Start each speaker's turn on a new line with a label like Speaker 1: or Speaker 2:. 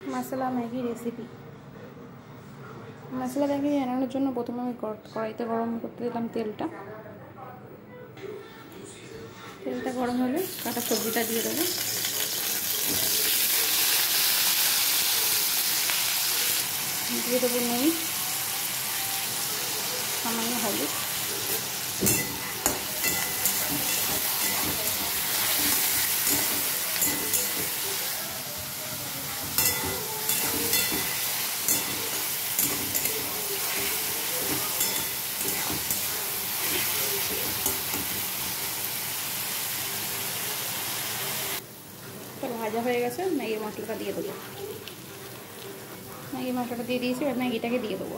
Speaker 1: মশলা Maggi recipe. মশলা Maggi বানানোর জন্য প্রথমে আমি কড়াইতে গরম করতে দিলাম তেলটা গরম হলে কাটা সবজিটা দিয়ে দেবো। দিয়ে দেবো নুন, সামান্য হলুদ, ভাজা হয়ে গেছে। ম্যাগি মশলাটা দিয়ে দেবো। ম্যাগি মশলাটা দিয়ে দিয়েছি, এবার ম্যাগিটাকে দিয়ে দেবো।